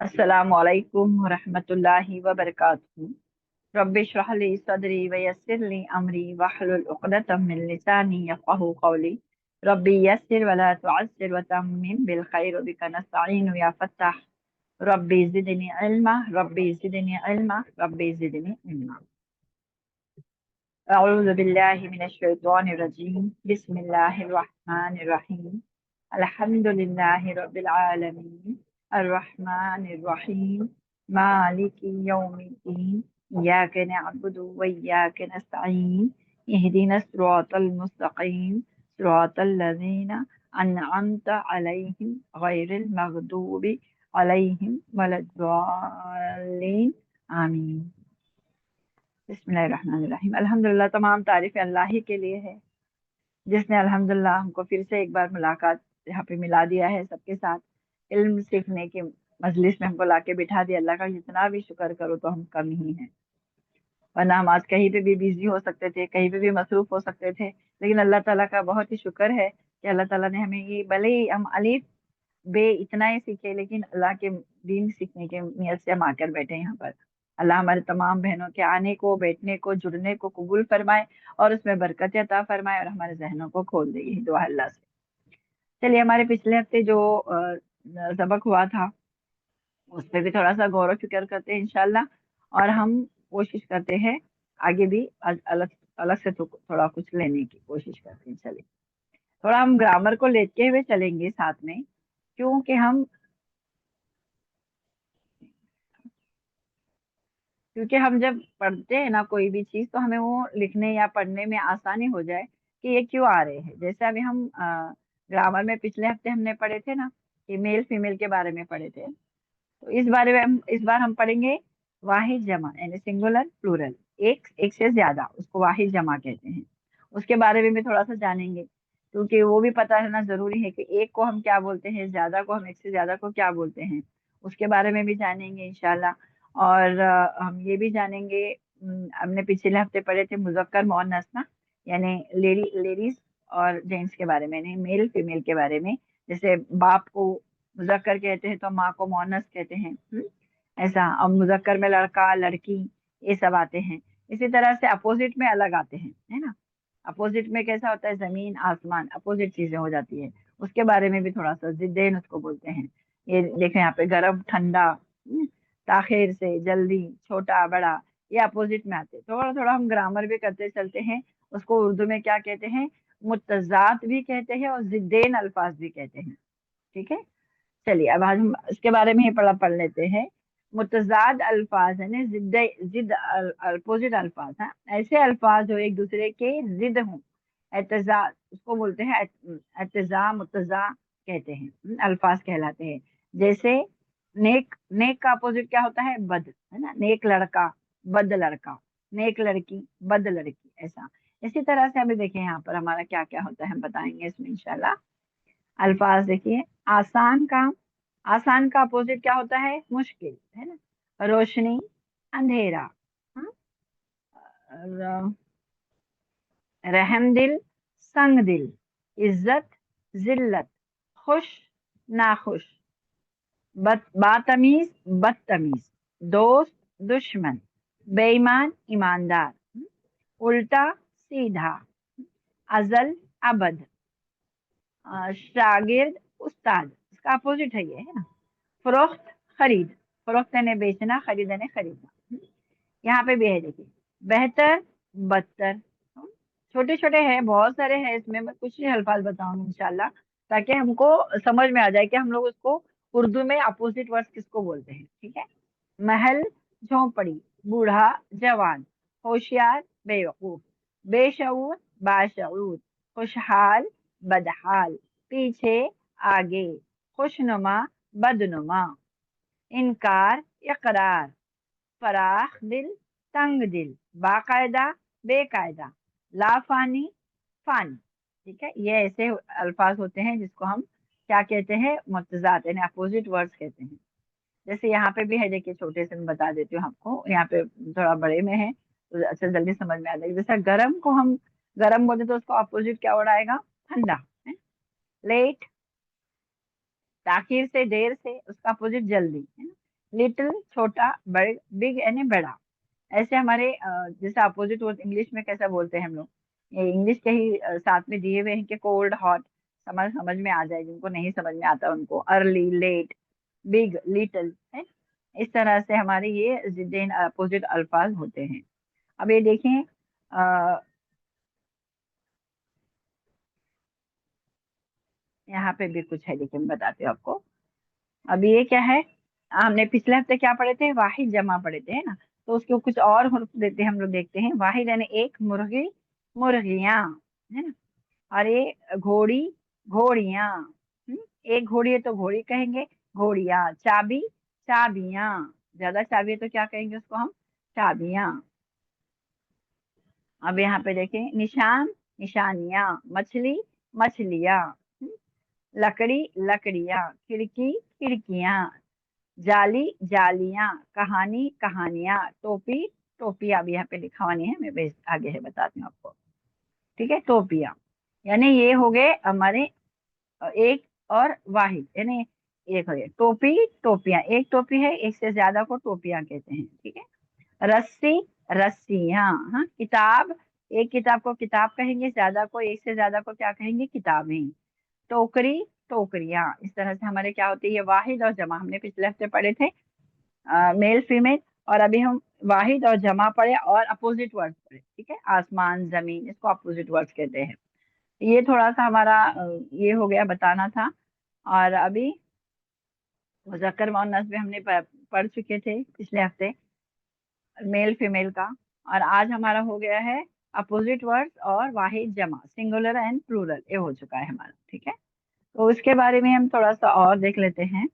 अस्सलामु अलैकुम वरहमतुल्लाहि वबरकातुहू। रब्बि इश्रह ली सदरी वयस्सिर ली अमरी वहलुल उक़दतम मिन लिसानी यफ़क़हू क़ौली। रब्बि यस्सिर वला तुअस्सिर वतम्मिम बिल खैर वबिका नस्तईनु या फत्ताह। Rabbi ज़िदनी इल्मा rabbi ज़िदनी इल्मा rabbi ज़िदनी इल्मा। अऊज़ु बिल्लाहि मिनश शैतानिर रजीम। बिस्मिल्लाहिर रहमानिर रहीम। अल्हम्दुलिल्लाहि रब्बिल आलमीन अर्रहमानिर रहीम मालिकी यौमिद्दीन इय्याका नअबुदु व इय्याका नस्तईन इहदिनस सिरातल मुस्तकीम सिरातल लज़ीना अनअमता अलैहिम गैरिल मग़दूबि अलैहिम वलद्दाल्लीन आमीन। बिस्मिल्लाहिर्रहमानिर्रहीम। अल्हम्दुलिल्लाह, तमाम तारीफ़ अल्लाह ही के लिए है जिसने अल्हम्दुलिल्लाह हमको फिर से एक बार मुलाकात यहाँ पे मिला दिया है सबके साथ। इल्म सीखने के मजलिस में हमको लाके बिठा दिया। अल्लाह का जितना भी शुक्र करो तो हम कम ही हैं, वरना हम आज कहीं पे भी बिजी हो सकते थे, कहीं पे भी मसरूफ हो सकते थे। लेकिन अल्लाह ताला का बहुत ही शुक्र है कि अल्लाह ताला ने हमें ये, भले ही हम अलीफ बे इतना ही सीखे, लेकिन अल्लाह के दीन सीखने के नियत से हम आकर बैठे हैं यहाँ पर। अल्लाह हमारे तमाम बहनों के आने को, बैठने को, जुड़ने को कबूल फरमाए और उसमें बरकत अता फरमाए और हमारे जहनों को खोल दे, यही दुआ अल्लाह से। चलिए, हमारे पिछले हफ्ते जो सबक हुआ था उस पर भी थोड़ा सा गौर व फिक्र करते हैं इंशाल्लाह। और हम कोशिश करते हैं आगे भी अलग अलग से थोड़ा कुछ लेने की कोशिश करते हैं। चलिए, थोड़ा हम ग्रामर को लेते हुए चलेंगे साथ में, क्योंकि हम जब पढ़ते हैं ना कोई भी चीज, तो हमें वो लिखने या पढ़ने में आसानी हो जाए कि ये क्यों आ रहे हैं। जैसे अभी हम ग्रामर में पिछले हफ्ते हमने पढ़े थे ना कि मेल फीमेल के बारे में पढ़े थे, तो इस बारे में इस बार हम पढ़ेंगे वाहिद जमा, यानी सिंगुलर प्लूरल। एक एक से ज्यादा, उसको वाहिद जमा कहते हैं। उसके बारे में भी थोड़ा सा जानेंगे, क्योंकि वो भी पता रहना जरूरी है कि एक को हम क्या बोलते हैं, ज्यादा को हम एक से ज्यादा को क्या बोलते हैं। उसके बारे में भी जानेंगे इंशाल्लाह। और हम ये भी जानेंगे, हमने पिछले हफ्ते पढ़े थे मुजक्कर मुअन्नस ना, यानी लेडीज और जेंट्स के बारे में, नहीं मेल फीमेल के बारे में। जैसे बाप को मुजक्कर कहते हैं तो माँ को मोअन्नस कहते हैं। ऐसा, अब मुजक्कर में लड़का लड़की ये सब आते हैं। इसी तरह से अपोजिट में अलग आते हैं, है ना। अपोजिट में कैसा होता है, जमीन आसमान, अपोजिट चीजें हो जाती है। उसके बारे में भी थोड़ा सा, जिद्देन उसको बोलते हैं। ये देखें यहाँ पे, गर्म ठंडा, ताखिर से जल्दी, छोटा बड़ा, ये अपोजिट में आते हैं। थोड़ा थोड़ा हम ग्रामर भी करते चलते हैं। उसको उर्दू में क्या कहते हैं, मुत्तज़ात भी कहते हैं और जिद्देन अल्फाज भी कहते हैं। ठीक है। चलिए, अब आज हम इसके बारे में ही पढ़ लेते हैं। मुतजाद अल्फाज है ना, जिद जिद अपोजिट अल्फाज है, ऐसे अल्फाज जो एक दूसरे के जिद हों। एतजाज उसको बोलते हैं, एतजा मुतजा कहते हैं, अल्फाज कहलाते हैं। जैसे नेक, नेक का अपोजिट क्या होता है, बद, है ना। नेक लड़का, बद लड़का। नेक लड़की, बद लड़की, ऐसा। इसी तरह से अभी देखें यहाँ पर हमारा क्या क्या होता है, हम बताएंगे इसमें इंशाल्लाह। अल्फाज देखिए, आसान काम, आसान का अपोजिट क्या होता है, मुश्किल, है ना। रोशनी, अंधेरा। हाँ? र- रहम दिल, संग दिल। इज्जत, जिल्लत। खुश, नाखुश। बातमीज, बदतमीज। दोस्त, दुश्मन। बेईमान, ईमानदार। उल्टा, सीधा। अजल, अबद। शागिर्द, उस्ताद, इसका अपोजिट है ये, है ना। फरोख्त, खरीद। फरोख्त यानी बेचना, खरीद यानी खरीदना। यहाँ पे भी है देखिए, बेहतर, बदतर। छोटे छोटे हैं, बहुत सारे हैं इसमें, मैं कुछ ही अल्फाज बताऊंगी इंशाल्लाह, ताकि हमको समझ में आ जाए कि हम लोग उसको उर्दू में अपोजिट वर्ड्स किसको बोलते हैं। ठीक है। महल, झोंपड़ी। बूढ़ा, जवान। होशियार, बेवकूफ। बेशऊर, बाशऊर। खुशहाल, बदहाल। पीछे, आगे। खुशनुमा, बदनुमा। इनकार, इकरार। फराख दिल, तंग दिल। बाकायदा, बेकायदा। लाफानी, फानी। ठीक है, ये ऐसे अल्फाज होते हैं जिसको हम क्या कहते हैं, मुतजात यानी अपोजिट वर्ड्स कहते हैं। जैसे यहाँ पे भी है देखिए, छोटे से मैं बता देती हूँ आपको, यहाँ पे थोड़ा बड़े में है तो अच्छा जल्दी समझ में आ जाएगा। जैसे गर्म को हम गर्म बोलते तो उसको अपोजिट क्या वर्ड आएगा, ठंडा, है। लेट, ताखिर से, देर से, उसका अपोजिट जल्दी, है ना। लिटिल छोटा, बड़ बिग यानी बड़ा। ऐसे हमारे जैसे अपोजिट वर्ड इंग्लिश में कैसा बोलते हैं हम लोग, ये इंग्लिश के ही साथ में दिए हुए हैं कि कोल्ड हॉट, समझ समझ में आ जाए, जिनको नहीं समझ में आता उनको अर्ली लेट, बिग लिटिल है। इस तरह से हमारे ये जिद्दीन अपोजिट अल्फाज होते हैं। अब ये देखें, यहाँ पे भी कुछ है, देखिए मैं बताती हूँ आपको। अभी ये क्या है, हमने पिछले हफ्ते क्या पढ़े थे, वाहिद जमा पढ़े थे, है ना। तो उसको कुछ और हुर्फ देते हैं हम लोग, देखते हैं। वाहिद यानी एक, मुर्गी मुर्गियां, है ना। और ये घोड़ी घोड़ियां, एक घोड़ी है तो घोड़ी कहेंगे, घोड़ियां। चाबी चाबियां, ज्यादा चाबी है तो क्या कहेंगे उसको हम, चाबियां। अब यहाँ पे देखें, निशान निशानियां, मछली मछलियां, लकड़ी लकड़ियां, खिड़की खिड़कियां, जाली जालियां, कहानी कहानियां, टोपी टोपियां। अब यहाँ पे लिखा हुआ नहीं है, मैं आगे है बताती हूँ आपको। ठीक है, टोपियां। यानी ये हो गए हमारे एक और वाहिद, यानी एक हो गए टोपी टोपियां, एक टोपी है, एक से ज्यादा को टोपियां कहते हैं। ठीक है, रस्सी रस्सियां, हाँ। किताब, एक किताब को किताब कहेंगे, ज्यादा को, एक से ज्यादा को क्या कहेंगे, किताबें। टोकरी टोकरियां। इस तरह से हमारे क्या होती है, वाहिद और जमा हमने पिछले हफ्ते पढ़े थे, मेल फीमेल। और अभी हम वाहिद और जमा पढ़े और अपोजिट वर्ड्स पढ़े। ठीक है, आसमान जमीन, इसको अपोजिट वर्ड्स कहते हैं। ये थोड़ा सा हमारा ये हो गया, बताना था। और अभी मुज़क्कर मुअन्नस भी हमने पढ़ चुके थे पिछले हफ्ते, मेल फीमेल का। और आज हमारा हो गया है अपोजिट वर्ड्स और वाहिद जमा, सिंगुलर एंड प्लूरल, ये हो चुका है हमारा। ठीक है, तो उसके बारे में हम थोड़ा सा और देख लेते हैं।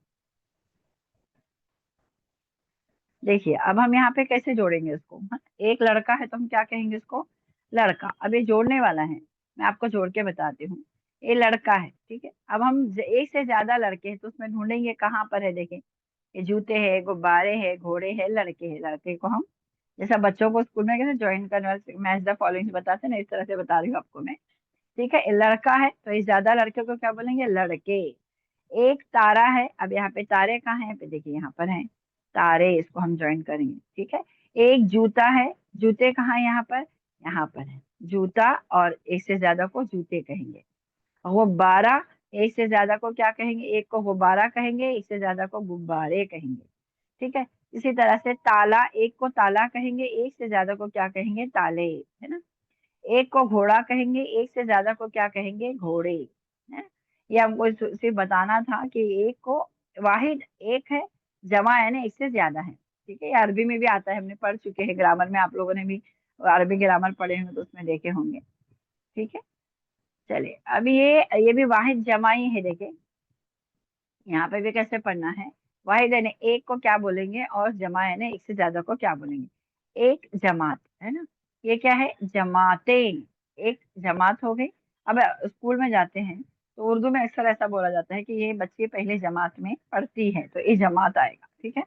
देखिए, अब हम यहाँ पे कैसे जोड़ेंगे उसको, हाँ? एक लड़का है तो हम क्या कहेंगे उसको, लड़का। अब ये जोड़ने वाला है, मैं आपको जोड़ के बताती हूँ। ये लड़का है, ठीक है। अब हम एक से ज्यादा लड़के हैं तो उसमें ढूंढेंगे कहाँ पर है, देखें। ये जूते हैं, गुब्बारे हैं, घोड़े हैं, लड़के हैं। लड़के को हम, जैसा बच्चों को स्कूल में कैसे ज्वाइन करने वाले मैच द फॉलोइंग बताते हैं ना, इस तरह से बता रही हूँ आपको मैं। ठीक है, ये लड़का है तो ये ज्यादा लड़के को क्या बोलेंगे, लड़के। एक तारा है, अब यहाँ पे तारे कहाँ हैं, पे देखिए यहाँ पर हैं तारे, इसको हम ज्वाइन करेंगे। ठीक है, एक जूता है, जूते कहाँ है, यहाँ पर, यहाँ पर है जूता। और एक से ज्यादा को जूते कहेंगे। गुब्बारा, एक से ज्यादा को क्या कहेंगे, एक को गुब्बारा कहेंगे, एक से ज्यादा को गुब्बारे कहेंगे। ठीक है, इसी तरह से ताला, एक को ताला कहेंगे, एक से ज्यादा को क्या कहेंगे, ताले, है ना। एक को घोड़ा कहेंगे, एक से ज्यादा को क्या कहेंगे, घोड़े, है। ये हमको सिर्फ बताना था कि एक को वाहिद एक है, जमा है ना एक से ज्यादा है। ठीक है, ये अरबी में भी आता है, हमने पढ़ चुके हैं ग्रामर में, आप लोगों ने भी अरबी ग्रामर पढ़े होंगे तो उसमें देखे होंगे। ठीक है, चलिए अब ये भी वाहिद जमा ही है, देखे यहाँ पे भी कैसे पढ़ना है। वाहिद है ना एक को क्या बोलेंगे, और जमा है ना एक से ज्यादा को क्या बोलेंगे, एक जमात, है ना। ये क्या है, जमातें, एक जमात हो गई। अब स्कूल में जाते हैं तो उर्दू में अक्सर ऐसा बोला जाता है कि ये बच्ची पहले जमात में पढ़ती है तो ये जमात आएगा। ठीक है,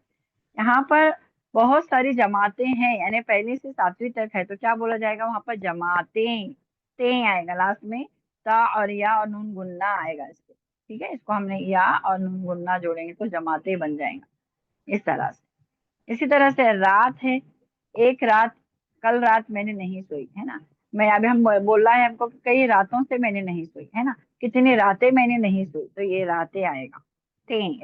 यहाँ पर बहुत सारी जमातें हैं, यानी पहली से सातवीं तक है तो क्या बोला जाएगा वहां पर, जमातें। ते आएगा लास्ट में, ता और या और नून गुन्ना आएगा इसके। ठीक है, इसको हमने या और नून गुन्ना जोड़ेंगे तो जमातें बन जाएगा, इस तरह से। इसी तरह से रात है, एक रात, कल रात मैंने नहीं सोई, है ना। मैं अभी हम बोल रहा है हमको कि कई रातों से मैंने नहीं सोई, है ना, कितनी रातें मैंने नहीं सोई, तो ये रातें आएगा।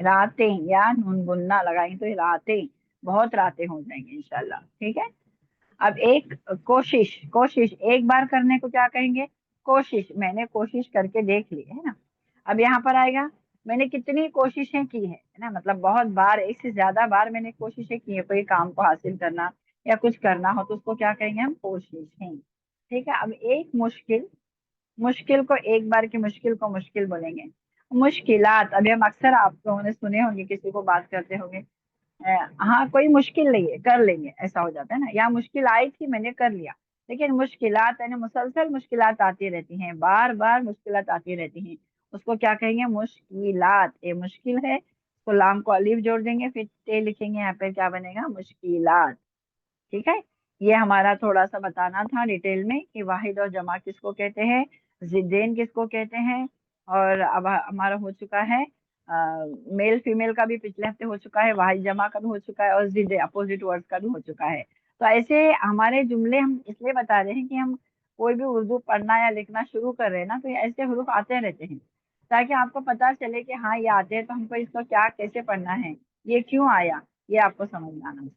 रातें, या नून गुन्ना लगाएंगे तो ये रातें, बहुत रातें हो जाएंगी इंशाल्लाह। ठीक है, अब एक कोशिश, कोशिश एक बार करने को क्या कहेंगे, कोशिश, मैंने कोशिश करके देख ली, है ना। अब यहाँ पर आएगा, मैंने कितनी कोशिशें की है ना, मतलब बहुत बार, एक से ज्यादा बार मैंने कोशिशें की है कोई काम को हासिल करना या कुछ करना हो तो उसको क्या कहेंगे हम, कोशिशें। ठीक है, अब एक मुश्किल, मुश्किल को एक बार की मुश्किल को मुश्किल बोलेंगे। मुश्किलात, अभी हम अक्सर आप लोगों ने सुने होंगे, किसी को बात करते होंगे, हाँ कोई मुश्किल नहीं है कर लेंगे, ऐसा हो जाता है ना। या मुश्किल आई थी मैंने कर लिया। लेकिन मुश्किलात यानी मुसलसल मुश्किलात आती रहती हैं, बार बार मुश्किलात आती रहती हैं, उसको क्या कहेंगे, मुश्किलात। ये मुश्किल है, तो लाम को अलीफ जोड़ देंगे, फिर ते लिखेंगे, यहाँ पे क्या बनेगा, मुश्किलात। ठीक है, ये हमारा थोड़ा सा बताना था डिटेल में कि वाहिद और जमा किसको कहते हैं, जिद्दैन किसको कहते हैं। और अब हमारा हो चुका है मेल फीमेल का भी पिछले हफ्ते हो चुका है, वाहिद जमा का भी हो चुका है, और जिद अपोजिट वर्ड्स का भी हो चुका है। तो ऐसे हमारे जुमले हम इसलिए बता रहे हैं कि हम कोई भी उर्दू पढ़ना या लिखना शुरू कर रहे हैं ना, तो ये ऐसे हरूफ आते रहते हैं, ताकि आपको पता चले कि हाँ ये आते हैं, तो हमको इसको क्या कैसे पढ़ना है, ये क्यों आया, ये आपको समझ में आना चाहिए।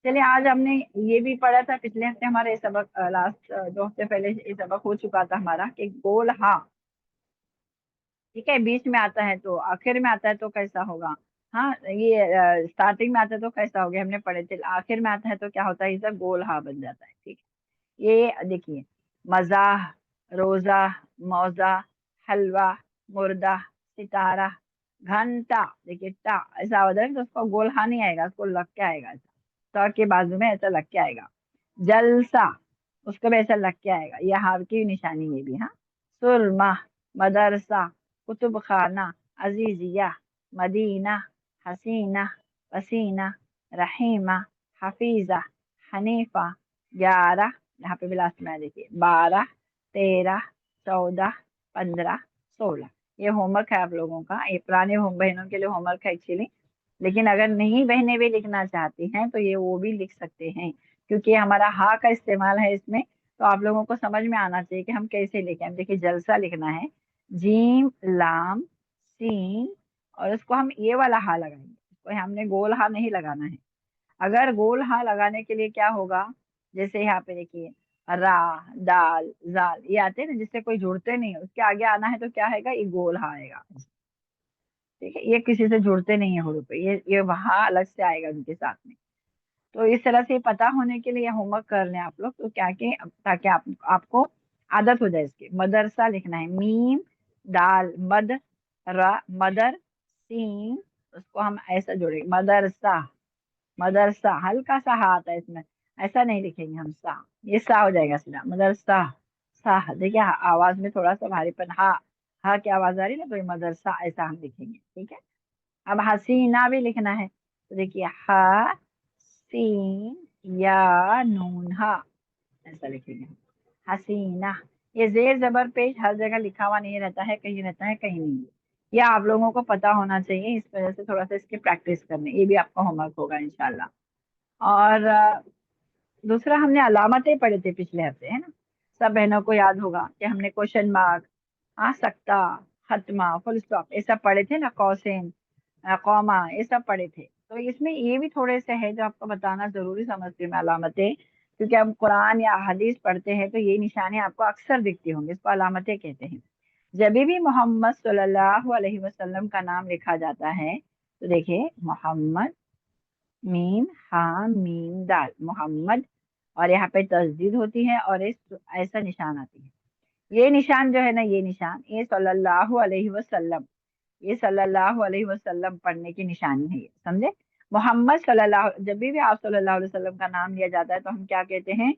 चलिए, आज हमने ये भी पढ़ा था, पिछले हफ्ते हमारे ये सबक, लास्ट 2 हफ्ते पहले ये सबक हो चुका था हमारा, कि गोल हा, ठीक है, बीच में आता है तो, आखिर में आता है तो कैसा होगा। हाँ, ये स्टार्टिंग में आता है तो कैसा हो गया, हमने पढ़े थे, आखिर में आता है तो क्या होता है, इसे गोल हा बन जाता है, ठीक है। ये देखिए, मजाह, रोजा, मौजा, हलवा, मुर्दा, सितारा, घंटा, देखिए टा ऐसा हो जाए तो उसको गोल हा नहीं आएगा, उसको लग के आएगा, ऐसा ट के बाजू में ऐसा लग के आएगा। जलसा, उसको भी ऐसा लग के आएगा, ये हार की निशानी, ये भी हाँ। सुरमा, मदरसा, कुतुब खाना, अजीजिया, मदीना, हसीना, पसीना, रहीमा, हफीजा, हनीफा, 11, यहाँ पे भी लास्ट में है, देखिए 12, 13, 14, 15, 16। ये होमवर्क है आप लोगों का, ये पुराने बहनों के लिए होमवर्क है एक्चुअली, लेकिन अगर नहीं बहनें भी लिखना चाहती हैं तो ये वो भी लिख सकते हैं, क्योंकि हमारा हा का इस्तेमाल है इसमें। तो आप लोगों को समझ में आना चाहिए कि हम कैसे लिखें। हम देखिए, जलसा लिखना है, जीम लाम सीन, और उसको हम ये वाला हा लगाएंगे, इसको हमने गोल हा नहीं लगाना है। अगर गोल हा लगाने के लिए क्या होगा, जैसे यहाँ पे देखिए, रा, दाल, जाल, ये आते हैं ना, जिससे कोई जुड़ते नहीं है, उसके आगे आना है तो क्या आएगा, ये गोल हा आएगा, ठीक है। ये किसी से जुड़ते नहीं है हुरूफ, ये वहां अलग से आएगा उनके साथ में। तो इस तरह से पता होने के लिए ये होमवर्क कर लें आप लोग, तो क्या कि ताकि आपको आदत हो जाए इसकी। मदरसा लिखना है, मीम, दाल, मद, रा, मदर, सीन, उसको हम ऐसा जोड़ेंगे, मदरसा, मदरसा, हल्का सा हा आता है इसमें, ऐसा नहीं लिखेंगे हम सा, ये सा हो जाएगा सीधा, मदरसा, सा, देखिए आवाज में थोड़ा सा भारीपन, हा की आवाज आ रही है ना, तो ये मदरसा ऐसा हम लिखेंगे, ठीक है। अब हसीना भी लिखना है, तो देखिए हा, सीन, या, नून, हा, ऐसा लिखेंगे हसीना। ये जेर जबर पेश हर जगह लिखा हुआ नहीं रहता है, कहीं रहता है कहीं नहीं। ये आप लोगों को पता होना चाहिए, इस वजह से थोड़ा सा इसकी प्रैक्टिस करनी, ये भी आपका होमवर्क होगा इंशाल्लाह। और दूसरा हमने अलामतें पढ़े थे पिछले हफ्ते, है ना, सब बहनों को याद होगा कि हमने क्वेश्चन मार्क, आ सकता, खत्मा, फुल स्टॉप, ये सब पढ़े थे ना, कौसेन, कौमा, ये सब पढ़े थे। तो इसमें ये भी थोड़े से है जो आपको बताना जरूरी समझती हूँ मैं, अलामतें, क्योंकि हम कुरान या हदीस पढ़ते हैं तो ये निशानें आपको अक्सर दिखती होंगी, इसको अलामतें कहते हैं। जब भी मोहम्मद सल्लल्लाहु अलैहि वसल्लम का नाम लिखा जाता है, तो देखिए मोहम्मद, मीम, हा, मीम, दाल, मोहम्मद, और यहाँ पे तस्दीद होती है, और इस ऐसा निशान आती है। ये निशान जो है ना, ये निशान, ये सल्लल्लाहु अलैहि वसल्लम, ये सल्लल्लाहु अलैहि वसल्लम पढ़ने की निशानी है, ये समझे। मोहम्मद सल्लल्लाहु, जब भी आप सल्लल्लाहु अलैहि वसल्लम का नाम लिया जाता है तो हम क्या कहते हैं,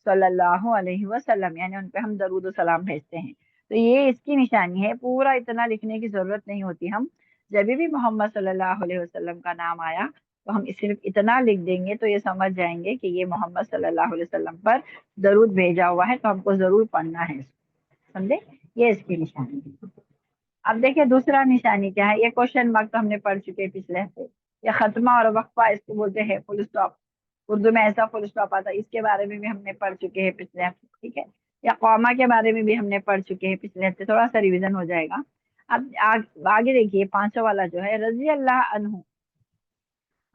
सल्लल्लाहु अलैहि वसल्लम, यानी उन पे हम दरूद और सलाम भेजते हैं। तो ये इसकी निशानी है, पूरा इतना लिखने की जरूरत नहीं होती। हम जब भी मोहम्मद सल्लल्लाहु अलैहि वसल्लम का नाम आया तो हम सिर्फ इतना लिख देंगे, तो ये समझ जाएंगे कि ये मोहम्मद सल्लल्लाहु अलैहि वसल्लम पर दरूद भेजा हुआ है, तो हमको जरूर पढ़ना है, समझे। ये इसकी निशानी है। अब देखिए दूसरा निशानी क्या है, ये क्वेश्चन मार्क तो हमने पढ़ चुके हैं पिछले हफ्ते। ये खत्मा और वक्फा, इसको बोलते हैं फुल स्टॉप, उर्दू में ऐसा फुल स्टॉप आता है, इसके बारे में भी हमने पढ़ चुके हैं पिछले हफ्ते, ठीक है। या कौमा के बारे में भी हमने पढ़ चुके हैं पिछले हफ्ते, थोड़ा सा रिवीजन हो जाएगा। अब आगे देखिए, पांचवा वाला जो है, रजी अल्लाह अनहु,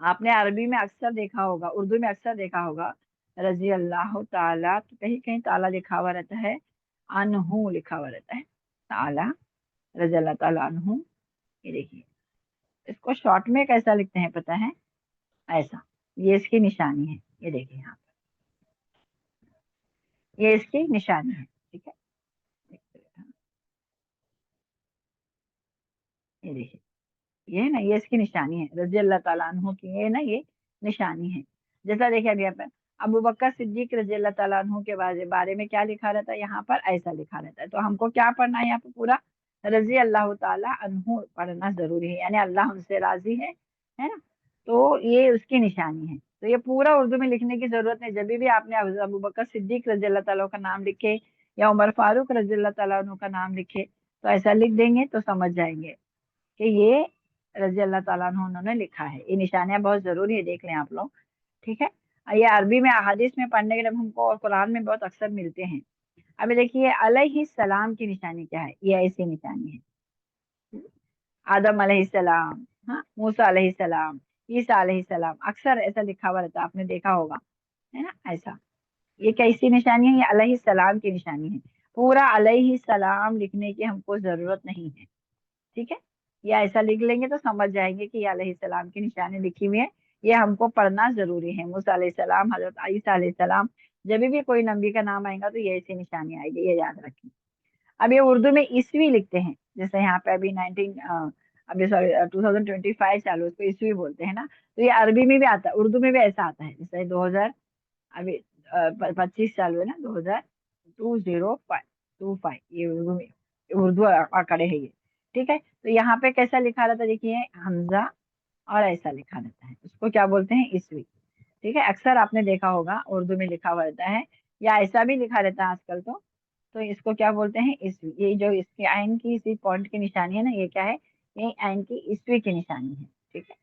आपने अरबी में अक्सर देखा होगा, उर्दू में अक्सर देखा होगा, रजी अल्लाह ताला, तो कहीं कहीं ताला लिखा हुआ रहता है, अनहु लिखा हुआ रहता है, ताला, रजी अल्लाह ताला अनहु। ये देखिए, इसको शॉर्ट में कैसा लिखते हैं पता है, ऐसा, ये इसकी निशानी है, ये देखिए यहाँ, ये इसकी निशानी है, ठीक है। ये देखिए, ये है ना, ये इसकी निशानी है, रजी अल्लाह ताला अन्हु की, ये ना ये निशानी है। जैसा देखिए अभी यहाँ पर अबू बकर सिद्दीक रजी अल्लाह ताला अन्हु के बारे में क्या लिखा रहता है, यहाँ पर ऐसा लिखा रहता है। तो हमको क्या पढ़ना है यहाँ पे, पूरा रजी अल्लाह ताला अन्हु पढ़ना जरूरी है, यानी अल्लाह उनसे राजी है ना। तो ये उसकी निशानी है। तो ये पूरा उर्दू में लिखने की जरूरत नहीं, जब भी आपने अबू बकर सिद्दीक रजी अल्लाह ताला का नाम लिखे, या उमर फारूक रजी अल्लाह ताला अन्हु का नाम लिखे, तो ऐसा लिख देंगे तो समझ जाएंगे कि ये रजी अल्लाह ताला अन्हु उन्होंने लिखा है। ये निशानियां बहुत जरूरी है, देख लें आप लोग, ठीक है। ये अरबी में अहादीस में पढ़ने के लिए हमको और कुरान में बहुत अक्सर मिलते हैं। अभी देखिए अलैहि सलाम की निशानी क्या है, ये ऐसी निशानी है। आदम अलैहिस्सलाम, हाँ, मूसा अलैहिस्सलाम, ईसा अलैहिस्सलाम, अक्सर ऐसा लिखा हुआ रहता है, आपने देखा होगा, है ना, ऐसा। ये कैसी निशानी है, ये अलैहिस्सलाम की निशानी है। पूरा अलैहिस्सलाम लिखने की हमको जरूरत नहीं है, ठीक है। या ऐसा लिख लेंगे तो समझ जाएंगे कि ये अलैहिस्सलाम की निशानी लिखी हुई है, ये हमको पढ़ना जरूरी है। मूसा अलैहिस्सलाम, हजरत ईसा अलैहिस्सलाम, जब भी कोई नबी का नाम आएगा तो ये ऐसी निशानी आएगी, ये याद रखें। अब ये उर्दू में ईस्वी लिखते हैं, जैसे यहाँ पे अभी 19 अभी सॉरी 2025 चालू, उसको ईस्वी बोलते हैं ना। तो ये अरबी में भी आता है, उर्दू में भी ऐसा आता है, जैसे 2000 अभी 25 चालू है ना, 2025 ये उर्दू में, उर्दू आंकड़े है ये, ठीक है। तो यहाँ पे कैसा लिखा रहता है, देखिए हमजा और ऐसा लिखा रहता है, उसको क्या बोलते हैं, ईस्वी, ठीक है। अक्सर आपने देखा होगा उर्दू में लिखा हुआ रहता है, या ऐसा भी लिखा रहता है आजकल तो इसको क्या बोलते हैं, ईस्वी। ये जो इसकी आइन की इसी पॉइंट की निशानी है ना, ये क्या है, ये आइन की ईस्वी की निशानी है, ठीक है।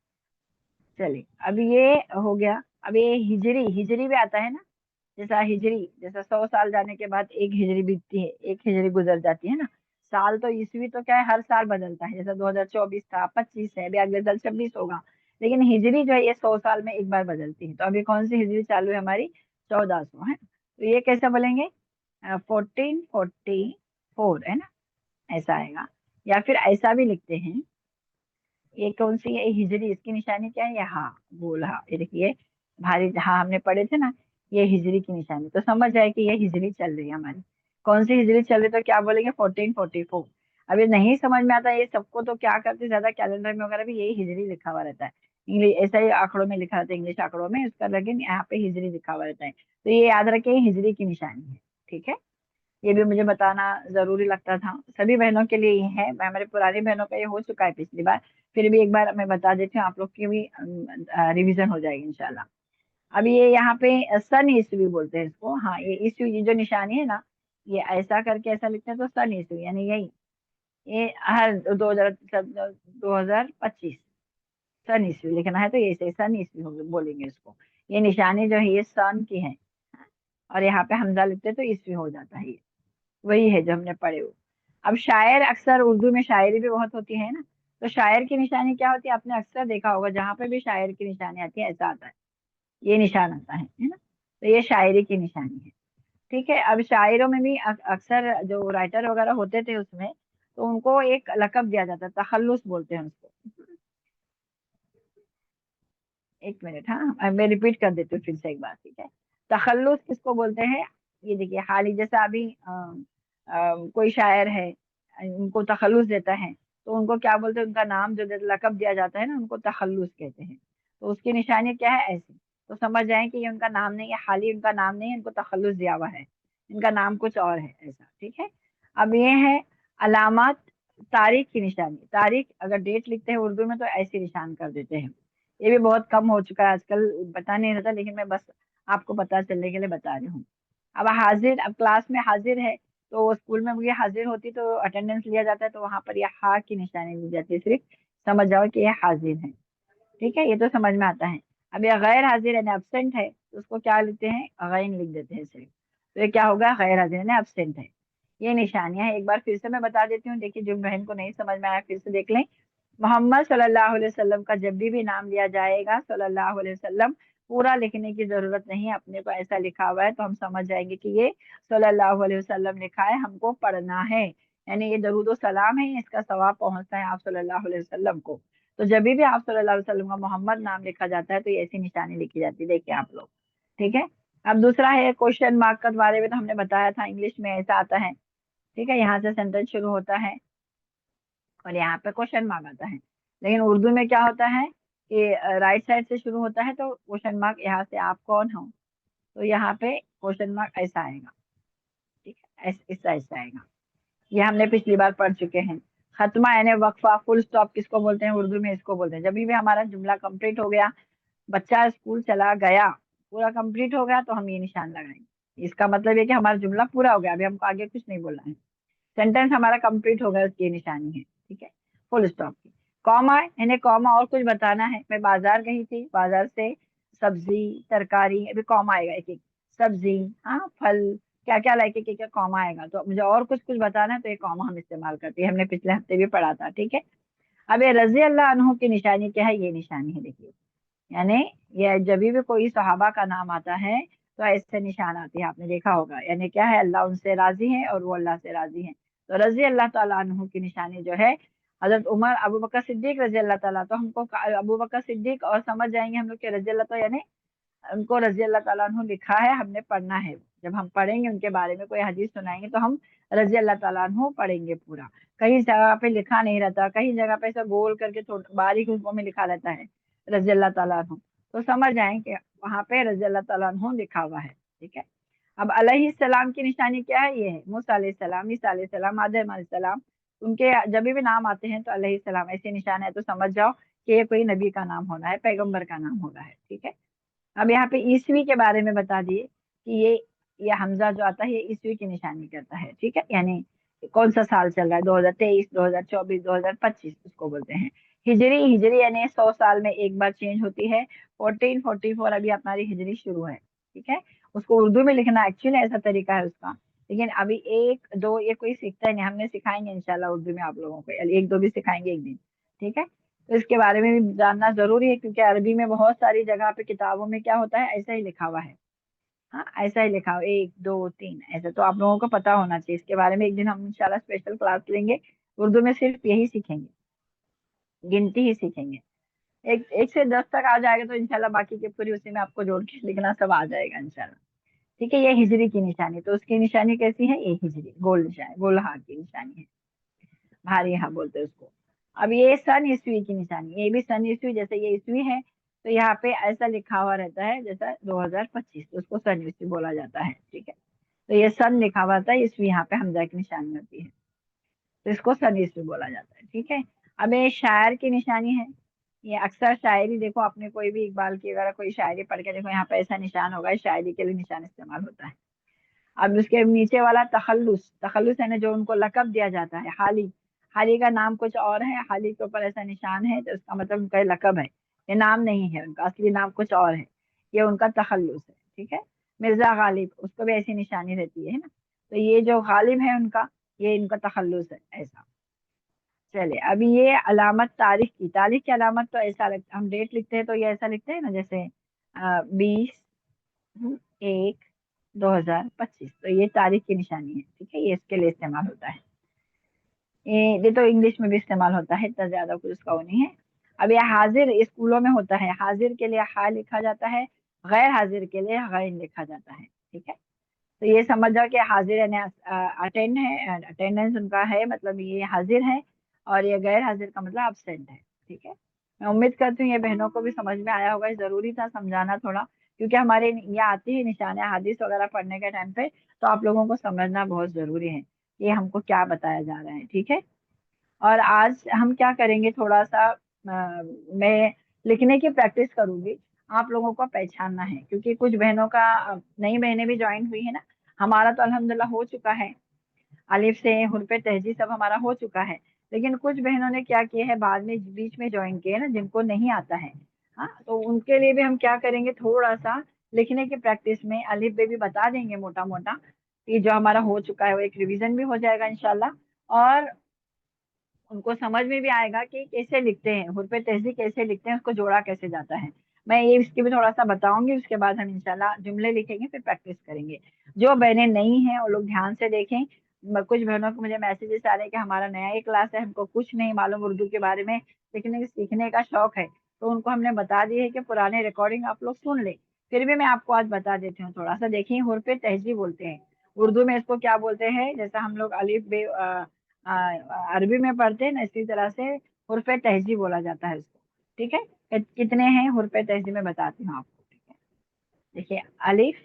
चलिए अब ये हो गया। अब ये हिजरी, हिजरी भी आता है ना, जैसा हिजरी, जैसा 100 साल जाने के बाद एक हिजरी बीतती है, एक हिजरी गुजर जाती है ना। साल तो ईस्वी तो क्या है, हर साल बदलता है, जैसा 2024 था, 25 है, अभी अगले साल 26 होगा। लेकिन हिजरी जो है ये 100 साल में एक बार बदलती है। तो अभी कौन सी हिजरी चालू है हमारी, 1400 है। तो ये कैसे बोलेंगे, 1444 है ना, ऐसा आएगा। या फिर ऐसा भी लिखते हैं, ये कौन सी है हिजरी, इसकी निशानी क्या है, ये हाँ, गोल हाँ, ये देखिए भारी हाँ हमने पढ़े थे ना, ये हिजरी की निशानी। तो समझ जाए कि ये हिजरी चल रही है हमारी। कौन सी हिजरी चल रही है, तो क्या बोलेंगे, 1444। अब ये नहीं समझ में आता ये सबको, तो क्या करते ज्यादा कैलेंडर में वगैरह भी यही हिजरी लिखा हुआ रहता है। इंग्लिश ऐसा ही आंकड़ों में लिखा रहता है, इंग्लिश आंकड़ों में उसका, लेकिन यहाँ पे हिजरी लिखा हुआ रहता है। तो ये याद रखें, ये हिजरी की निशानी है, ठीक है। ये भी मुझे बताना जरूरी लगता था, सभी बहनों के लिए ये है। मैं हमारे पुरानी बहनों का ये हो चुका है पिछली बार, फिर भी एक बार मैं बता देती हूँ, आप लोग की भी रिवीजन हो जाएगी इंशाल्लाह। अब ये यहाँ पे सन ईस्वी बोलते हैं इसको, हाँ, ये ईस्वी, ये जो निशानी है ना, ये ऐसा करके ऐसा लिखते हैं, तो सन ईस्वी यानी यही, ये हर 2025 सन ईस्वी लिखना है, तो ये ऐसे सन ईस्वी बोलेंगे इसको। ये निशानी जो है ये सन की है, और यहाँ पे हमजा लिखते हैं तो ईस्वी हो जाता है, ये वही है जो हमने पढ़े हो। अब शायर, अक्सर उर्दू में शायरी भी बहुत होती है ना, तो शायर की निशानी क्या होती है, आपने अक्सर देखा होगा, जहां पे भी शायर की निशानी आती है ऐसा आता है, ये निशान आता है ना। तो ये शायरी की निशानी है, ठीक है। अब शायरों में भी अक्सर जो राइटर वगैरह होते थे उसमें, तो उनको एक लकब दिया जाता है, तखल्लुस बोलते हैं उसको। एक मिनट, हाँ, मैं रिपीट कर देती हूँ फिर से एक बार, ठीक है। तखल्लुस किसको बोलते हैं, ये देखिए हाल ही जैसा अभी कोई शायर है, उनको तखल्लुस देता है, तो उनको क्या बोलते हैं, उनका नाम जो लकब दिया जाता है ना, उनको तखल्लुस कहते हैं। तो उसकी निशानी क्या है, ऐसी। तो समझ जाए कि ये उनका नाम नहीं है, हाल ही उनका नाम नहीं है, इनको तखल्लुस दिया हुआ है, इनका नाम कुछ और है, ऐसा, ठीक है। अब ये है अलामत, तारीख की निशानी। तारीख अगर डेट लिखते हैं उर्दू में तो ऐसे निशान कर देते हैं। ये भी बहुत कम हो चुका है आजकल, पता नहीं रहता, लेकिन मैं बस आपको पता चलने के लिए बता रही हूँ। अब हाजिर, अब क्लास में हाजिर है, तो स्कूल में मुझे हाजिर होती तो अटेंडेंस लिया जाता है, तो वहां पर ये हा की निशानी दी जाती है, सिर्फ समझ जाओ कि ये हाजिर है, ठीक है, ये तो समझ में आता है। अब ये गैर हाजिर यानी एब्सेंट है, तो उसको क्या लिखते हैं, गैन लिख देते हैं सिर्फ। तो ये क्या होगा, गैर हाजिर यानी एब्सेंट है। ये निशानियां हैं, एक बार फिर से मैं बता देती हूँ, देखिए जो बहन को नहीं समझ में आया फिर से देख लें। मोहम्मद सल्लल्लाहु अलैहि वसल्लम का जब भी नाम लिया जाएगा, सल्लल्लाहु अलैहि वसल्लम पूरा लिखने की जरूरत नहीं है, अपने को ऐसा लिखा हुआ है तो हम समझ जाएंगे कि ये सल्लल्लाहु अलैहि वसल्लम लिखा है, हमको पढ़ना है, यानी ये दरूद सलाम है, इसका सवाब पहुंचता है आप सल्लल्लाहु अलैहि वसल्लम को। तो जब भी आप सल्लल्लाहु अलैहि वसल्लम का मोहम्मद नाम लिखा जाता है तो ये ऐसी निशानी लिखी जाती है, देखिए आप लोग, ठीक है। अब दूसरा है क्वेश्चन मार्क के बारे में, तो हमने बताया था इंग्लिश में ऐसा आता है, ठीक है, यहाँ से सेंटेंस शुरू होता है और यहाँ पे क्वेश्चन मार्क आता है। लेकिन उर्दू में क्या होता है कि राइट साइड से शुरू होता है, तो क्वेश्चन मार्क यहाँ से आप कौन हो, तो यहाँ पे क्वेश्चन मार्क ऐसा आएगा, ठीक है, ऐसा ऐसा आएगा। ये हमने पिछली बार पढ़ चुके हैं। खत्मा यानी वक्फा, फुल स्टॉप किसको बोलते हैं उर्दू में, इसको बोलते हैं। जब भी हमारा जुमला कंप्लीट हो गया, बच्चा स्कूल चला गया, पूरा कंप्लीट हो गया, तो हम ये निशान लगाएंगे, इसका मतलब ये कि हमारा जुमला पूरा हो गया, अभी हमको आगे कुछ नहीं बोलना है, सेंटेंस हमारा कंप्लीट हो गया, उसकी ये निशानी है, ठीक है, फुल स्टॉप की। कॉमा यानी कॉमा और कुछ बताना है, मैं बाजार गई थी, बाजार से सब्जी तरकारी, अभी कॉमा आएगा एक एक, सब्जी, हाँ फल, क्या क्या लाए के क्या कॉमा आएगा, तो मुझे और कुछ कुछ बताना है तो ये कॉमा हम इस्तेमाल करते हैं, हमने पिछले हफ्ते भी पढ़ा था, ठीक है। अब ये रजी अल्लाह अन्हु की निशानी क्या है, ये निशानी है देखिए, यानी ये जब भी कोई सहाबा का नाम आता है तो ऐसे निशान आते हैं, आपने देखा होगा, यानी क्या है, अल्लाह उनसे राजी है और वो अल्लाह से राजी है। तो रजी अल्लाह ताला अन्हु की निशानी जो है, हजरत उमर अबू बकर सिद्दीक रजी अल्लाह ताला, तो हमको अबू बकर सिद्दीक और समझ जाएंगे हम लोग के रजी अल्लाह, तो यानी उनको रजी अल्लाह ताला अन्हु लिखा है, हमने पढ़ना है, जब हम पढ़ेंगे उनके बारे में कोई हदीस सुनाएंगे तो हम रजी अल्लाह ताला अन्हु पढ़ेंगे पूरा। कहीं जगह पे लिखा नहीं रहता, कहीं जगह पे ऐसा गोल करके थोड़ा बारीक रूपों में लिखा रहता है रजी अल्लाह ताला अन्हु, तो समझ जाएं कि वहां पे रजी अल्लाह ताला अन्हु लिखा हुआ है, ठीक है। अब अलैहिस्सलाम की निशानी क्या है, ये है मूसा अलैहिस्सलाम, ईसा अलैहिस्सलाम, आदम अलैहिस्सलाम, उनके जब भी नाम आते हैं तो अलैहिस्सलाम ऐसे निशान है, तो समझ जाओ कि ये कोई नबी का नाम होना है, पैगंबर का नाम होना है, ठीक है। अब यहाँ पे ईसवी के बारे में बता दिए कि ये हमजा जो आता है ये ईसवी की निशानी करता है, ठीक है, यानी कौन सा साल चल रहा है, 2023, 2024, 2025 उसको बोलते हैं। हिजरी, हिजरी यानी 100 साल में एक बार चेंज होती है, 1444 अभी हमारी हिजरी शुरू है, ठीक है। उसको उर्दू में लिखना एक्चुअली ऐसा तरीका है उसका, लेकिन अभी एक दो ये कोई सीखता ही नहीं, हमने सिखाएंगे इंशाल्लाह उर्दू में आप लोगों को, एक दो भी सिखाएंगे एक दिन, ठीक है। तो इसके बारे में भी जानना जरूरी है, क्योंकि अरबी में बहुत सारी जगह पे किताबों में क्या होता है, ऐसा ही लिखा हुआ है, हाँ ऐसा ही लिखा हुआ, एक दो तीन ऐसा, तो आप लोगों को पता होना चाहिए इसके बारे में, एक दिन हम इंशाल्लाह स्पेशल क्लास लेंगे, उर्दू में सिर्फ यही सीखेंगे, गिनती ही सीखेंगे, एक एक से 10 तक आ जाएगा तो इंशाल्लाह बाकी की पूरी उसी में आपको जोड़ के लिखना सब आ जाएगा इंशाल्लाह, ठीक है। ये हिजरी की निशानी, तो उसकी निशानी कैसी है, ये हिजरी गोल निशानी, गोल हाथ की निशानी है, भारी हाँ बोलते हैं उसको। अब ये सन ईस्वी की निशानी, ये भी सन ईस्वी, जैसे ये ईस्वी है तो यहाँ पे ऐसा लिखा हुआ रहता है जैसा 2025, तो उसको सन ईस्वी बोला जाता है, ठीक है। तो ये सन लिखा हुआ था, ईस्वी यहाँ पे हमजा की निशानी होती है, तो इसको सन ईस्वी बोला जाता है, ठीक है। अब ये शायर की निशानी है, ये अक्सर शायरी देखो, आपने कोई भी इकबाल की अगर कोई शायरी पढ़ के देखो, यहाँ पे ऐसा निशान होगा, शायरी के लिए निशान इस्तेमाल होता है। अब उसके नीचे वाला तखल्लुस, तखल्लुस है ना जो उनको लकब दिया जाता है, हाली, हाली का नाम कुछ और है, हाली के ऊपर ऐसा निशान है तो उसका मतलब उनका ये लकब है, ये नाम नहीं है उनका, असली नाम कुछ और है, ये उनका तखल्लुस है, ठीक है। मिर्जा गालिब, उसको भी ऐसी निशानी रहती है ना, तो ये जो गालिब है उनका, ये इनका तखल्लुस है ऐसा। चलिए अभी ये अलामत तारीख की, तारीख की अलामत तो ऐसा लगता, हम डेट लिखते हैं तो ये ऐसा लिखते हैं ना, जैसे 20/1/2025, तो ये तारीख की निशानी है, ठीक है, ये इसके लिए इस्तेमाल होता है। ये तो इंग्लिश में भी इस्तेमाल होता है, इतना ज्यादा कुछ उसका वो नहीं है। अब ये हाजिर स्कूलों में होता है, हाजिर के लिए हा लिखा जाता है, गैर हाजिर के लिए गैन लिखा जाता है, ठीक है। तो ये समझ जाओ कि हाजिर यानी अटेंड है, अटेंडेंस उनका है, मतलब ये हाजिर है, और ये गैर हाजिर का मतलब अब्सेंट है, ठीक है। मैं उम्मीद करती हूँ ये बहनों को भी समझ में आया होगा, ये जरूरी था समझाना थोड़ा, क्योंकि हमारे ये आती है निशान हादिस वगैरह पढ़ने के टाइम पे, तो आप लोगों को समझना बहुत जरूरी है ये हमको क्या बताया जा रहा है, ठीक है। और आज हम क्या करेंगे, थोड़ा सा मैं लिखने की प्रैक्टिस करूंगी, आप लोगों को पहचानना है, क्योंकि कुछ बहनों का नई बहनें भी ज्वाइन हुई है ना, हमारा तो अल्हम्दुलिल्लाह हो चुका है, अलिफ से हुरफे तहजी सब हमारा हो चुका है, लेकिन कुछ बहनों ने क्या किया है, बाद में बीच में ज्वाइन किए ना, जिनको नहीं आता है, हाँ तो उनके लिए भी हम क्या करेंगे, थोड़ा सा लिखने की प्रैक्टिस में अलिफ बे भी बता देंगे मोटा मोटा, कि जो हमारा हो चुका है वो एक रिवीजन भी हो जाएगा इंशाल्लाह, और उनको समझ में भी आएगा कि कैसे लिखते हैं, हुरफे तहजी कैसे लिखते हैं, उसको जोड़ा कैसे जाता है। मैं ये इसकी भी थोड़ा सा बताऊंगी, उसके बाद हम इंशाल्लाह जुमले लिखेंगे, फिर प्रैक्टिस करेंगे। जो बहनें नहीं हैं वो लोग ध्यान से देखें, कुछ बहनों को मुझे मैसेजेस आ रहे हैं कि हमारा नया ही क्लास है, हमको कुछ नहीं मालूम उर्दू के बारे में, लेकिन सीखने का शौक है, तो उनको हमने बता दी है कि पुराने रिकॉर्डिंग आप लोग सुन ले, फिर भी मैं आपको आज बता देती हूँ थोड़ा सा। देखिए हुरफे तहजी बोलते हैं, उर्दू में इसको क्या बोलते हैं, जैसा हम लोग अलिफ बे आ, अरबी में पढ़ते हैं ना, इसी तरह से हुर्फे तहजी बोला जाता है इसको, ठीक है। कितने हैं हुर्फे तहजी में बताती हूँ आपको, ठीक है। देखिए अलिफ,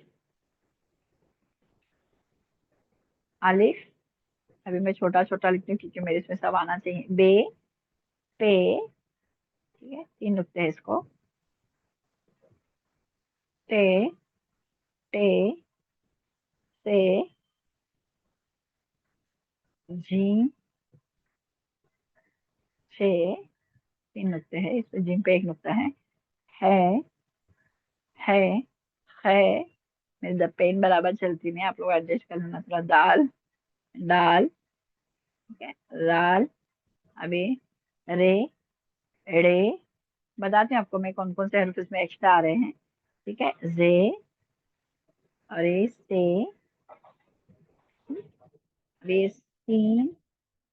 अलिफ, अभी मैं छोटा छोटा लिखती हूँ क्योंकि मेरे इसमें सब आना चाहिए, बे, पे, ठीक है, 3 नुक्ते हैं इसको, टे, टे, से, जी, छे, 3 नुक्ते हैं, इस पे जिम पे 1 नुक्ता है, है, है। मेरी द पेन बराबर चलती नहीं, आप लोग एडजस्ट कर लेना थोड़ा। दाल, दाल, ठीक है, लाल। अभी रे, रे। बताती हूँ आपको मैं कौन कौन से हर्फ इसमें एक्स्ट्रा आ रहे हैं, ठीक है। जे, अरे से, अभी सीन,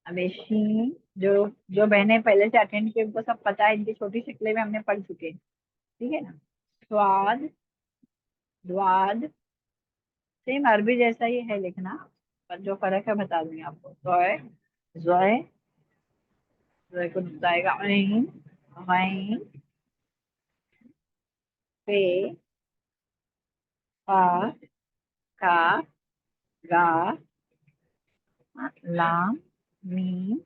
अभी शीन। जो जो बहनें पहले से अटेंड की उनको सब पता है, इनकी छोटी शक्लें में हमने पढ़ चुके हैं, ठीक है ना। स्वाद, द्वाद। सेम अरबी जैसा ही है लिखना, पर जो फर्क है बता दूंगी आपको। जोय, जोय, जोय को बताएगा ऐन, गैन, पे, पा, का, गा, लाम, मीम,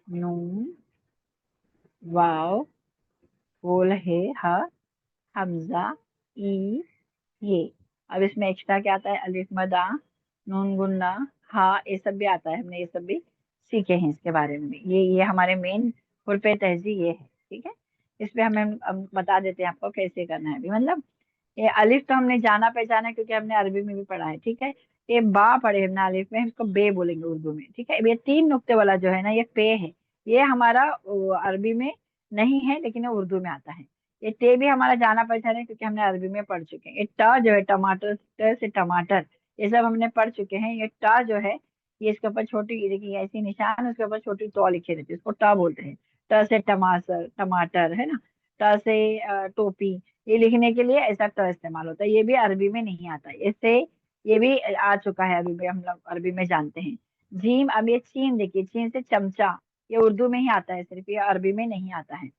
नून, वाव, बोल है, ह, हमजा, ई, ये। अब इसमें एक्स्ट्रा क्या आता है? अलिफ मदा, नून गुन्ना, हा, ये सब भी आता है, हमने ये सब भी सीखे हैं इसके बारे में। ये हमारे मेन हुर्फ तहजी ये है, ठीक है। इस पे हमें अब बता देते हैं आपको कैसे करना है अभी। मतलब ये अलिफ तो हमने जाना पहचाना है, क्योंकि हमने अरबी में भी पढ़ा है, ठीक है। ये बा पढ़े हमने अलिफ में, हम इसको बे बोलेंगे उर्दू में, ठीक है। अब ये 3 नुक्ते वाला जो है ना, ये पे है। ये हमारा अरबी में नहीं है, लेकिन ये उर्दू में आता है। ये टे भी हमारा जाना पहचाना है, क्योंकि हमने अरबी में पढ़ चुके हैं। ये ट जो है टमाटर, ट से टमाटर, ये सब हमने पढ़ चुके हैं। ये ट जो है, ये इसके ऊपर छोटी, ये देखिए ऐसी निशान, उसके ऊपर छोटी तो लिखे रहती है, इसको ट बोलते हैं। ट से टमाटर, टमाटर है ना। ट से टोपी, ये लिखने के लिए ऐसा ट इस्तेमाल होता है। ये भी अरबी में नहीं आता, इससे ये भी आ चुका है अरबी में, हम लोग अरबी में जानते हैं। जीम, अब ये चीन देखिए, चीन से चमचा, ये उर्दू में ही आता है सिर्फ, ये अरबी में नहीं आता है।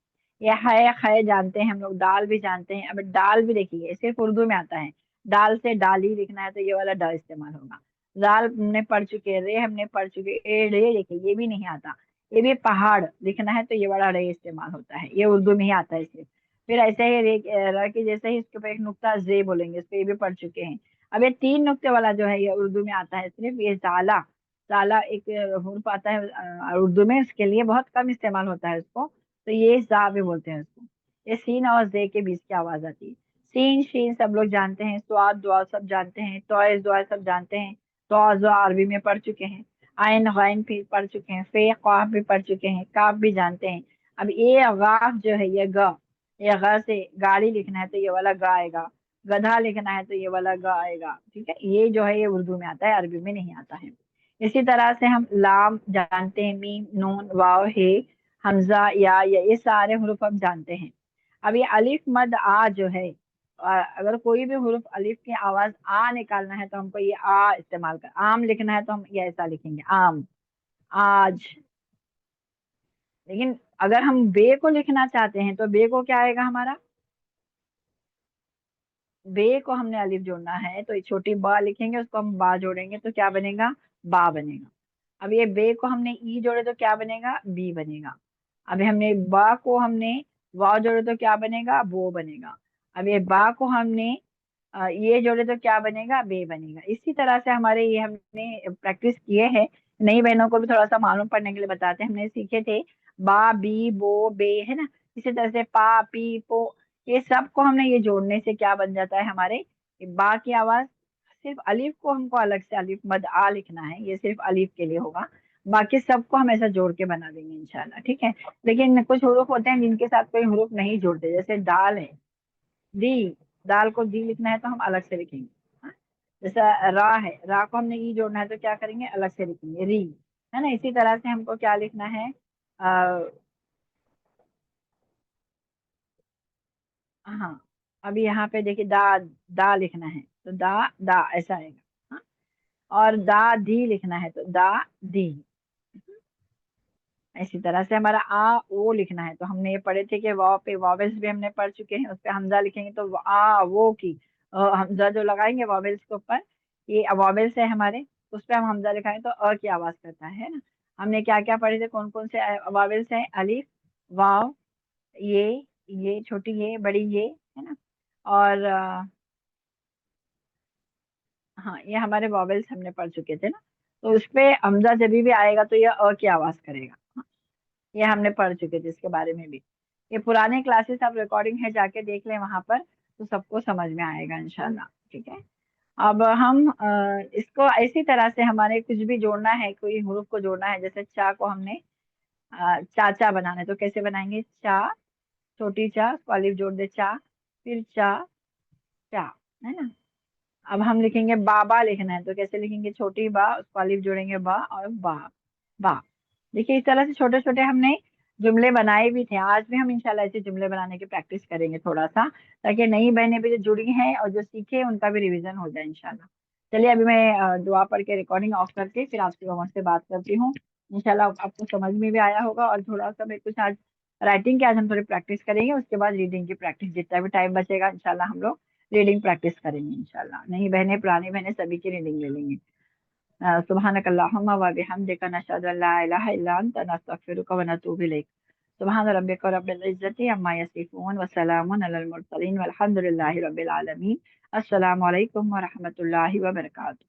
ये है जानते हैं हम लोग। दाल भी जानते हैं। अब दाल भी देखिए, ये सिर्फ उर्दू में आता है। दाल से डाली लिखना है तो ये वाला ड इस्तेमाल होगा। दाल हमने पढ़ चुके हैं, रे हमने पढ़ चुके हैं। ए रे देखिए, ये भी नहीं आता। ये भी पहाड़ लिखना है तो ये वाला रे इस्तेमाल होता है, ये उर्दू में ही आता है सिर्फ। फिर ऐसे ही रे, र के जैसे ही इसके ऊपर एक नुक्ता जे बोलेंगे, इस पे ये भी पढ़ चुके हैं। अब ये 3 नुक्ते वाला जो है, ये उर्दू में आता है सिर्फ। ये जाला, जाला एक हुर्फ आता है उर्दू में, उसके लिए बहुत कम इस्तेमाल होता है उसको, तो ये जा भी बोलते हैं उसको। ये सीन और जे के बीच की आवाज आती है। सीन शीन सब लोग जानते हैं। स्वाद दुआ सब जानते हैं। तोय दुआ सब जानते हैं। तो जो अरबी में पढ़ चुके हैं। आइन गैन भी पढ़ चुके हैं। फे काफ भी पढ़ चुके हैं। काफ भी जानते हैं। अब ये गाफ जो है, ये ग, ये ग से गाड़ी लिखना है तो ये वाला ग आएगा। गधा लिखना है तो ये वाला ग आएगा, ठीक है। ये जो है ये उर्दू में आता है, अरबी में नहीं आता है। इसी तरह से हम लाम जानते हैं, मीम, नून, वाव, हे, हमजा, या ये सारे हुरूफ हम जानते हैं। अब ये अलिफ मद आ जो है, अगर कोई भी हुरूफ अलिफ की आवाज आ निकालना है तो हमको ये आ इस्तेमाल कर। आम लिखना है तो हम ये ऐसा लिखेंगे, आम, आज। लेकिन अगर हम बे को लिखना चाहते हैं तो बे को क्या आएगा हमारा? बे को हमने अलिफ जोड़ना है तो ये छोटी बा लिखेंगे, उसको हम बा जोड़ेंगे तो क्या बनेगा? बा बनेगा। अब ये बे को हमने ई जोड़े तो क्या बनेगा? बी बनेगा। अब हमने बा को हमने वाव जोड़े तो क्या बनेगा? बो बनेगा। अब ये बा को हमने ये जोड़े तो क्या बनेगा? बे बनेगा। इसी तरह से हमारे ये हमने प्रैक्टिस किए हैं। नई बहनों को भी थोड़ा सा मालूम पड़ने के लिए बताते हैं, हमने सीखे थे बा, बी, बो, बे, है ना। इसी तरह से पा, पी, पो, ये सब को हमने ये जोड़ने से क्या बन जाता है हमारे? ये बा की आवाज, सिर्फ अलिफ को हमको अलग से अलिफ मद आ लिखना है, ये सिर्फ अलिफ के लिए होगा। बाकी सबको हम ऐसा जोड़ के बना देंगे इंशाल्लाह, ठीक है। लेकिन कुछ हुरूफ होते हैं जिनके साथ कोई हुरूफ नहीं जोड़ते, जैसे दाल है, दी, दाल को दी लिखना है तो हम अलग से लिखेंगे। हाँ? जैसा रा है, रा को हमने ई जोड़ना है तो क्या करेंगे? अलग से लिखेंगे, री, है ना। इसी तरह से हमको क्या लिखना है? आ, हाँ, अभी यहाँ पे देखिए दा, दा लिखना है तो दा, दा ऐसा आएगा। हाँ? और दा दी लिखना है तो दा, दी। इसी तरह से हमारा आ ओ लिखना है तो हमने ये पढ़े थे कि वाव पे वावेल्स भी हमने पढ़ चुके हैं, उस पे हमजा लिखेंगे तो आ वो की हमजा जो लगाएंगे वावेल्स के ऊपर, ये वावेल्स है हमारे, उस पे हम हमजा लिखाएंगे तो अ की आवाज करता है ना। हमने क्या क्या पढ़े थे? कौन कौन से वावेल्स है? अलिफ, वाव, ये छोटी ये, बड़ी ये, है ना। और हाँ, ये हमारे वॉवेल्स हमने पढ़ चुके थे ना। तो उस पे हमजा जब भी आएगा तो ये अ की आवाज करेगा। ये हमने पढ़ चुके थे इसके बारे में भी। ये पुराने क्लासेस आप रिकॉर्डिंग है जाके देख लें वहां पर, तो सबको समझ में आएगा इंशाल्लाह। ठीक है। अब हम इसको इसी तरह से हमारे कुछ भी जोड़ना है, कोई हरूफ को जोड़ना है, जैसे चा को हमने चाचा बनाना है, तो कैसे बनाएंगे? चा, छोटी चा, उसको अलिफ जोड़ दे चा, फिर चा, चा, है ना। अब हम लिखेंगे बाबा लिखना है, तो कैसे लिखेंगे? छोटी बा, उसको अलिफ जोड़ेंगे बा, और बा, बा। देखिए इस तरह से छोटे छोटे हमने जुमले बनाए भी थे। आज भी हम इंशाल्लाह ऐसे जुमले बनाने की प्रैक्टिस करेंगे थोड़ा सा, ताकि नई बहनें भी जो जुड़ी हैं और जो सीखे उनका भी रिवीजन हो जाए इंशाल्लाह। चलिए अभी मैं दुआ पढ़ के रिकॉर्डिंग ऑफ करके फिर आपसे वहां से बात करती हूँ। इंशाल्लाह आपको समझ में भी आया होगा, और थोड़ा सा मैं कुछ आज राइटिंग की आज हम थोड़ी प्रैक्टिस करेंगे, उसके बाद रीडिंग की प्रैक्टिस, जितना भी टाइम बचेगा इंशाल्लाह हम लोग रीडिंग प्रैक्टिस करेंगे इंशाल्लाह। नई बहनें पुरानी बहनें सभी की रीडिंग ले लेंगे। सुबहानक अल्लाहुम्मा व बिहम्दिका नशहदु अल्ला इलाहा इल्ला अंता नस्तगफिरुका व नतूबु इलैक। सुबहान रब्बिका रब्बिल इज्जति अम्मा यसिफून व सलामुन अलल मुरसलीन वल्हम्दुलिल्लाहि रब्बिल आलमीन। अस्सलामु अलैकुम व रहमतुल्लाहि व बरकातुहू।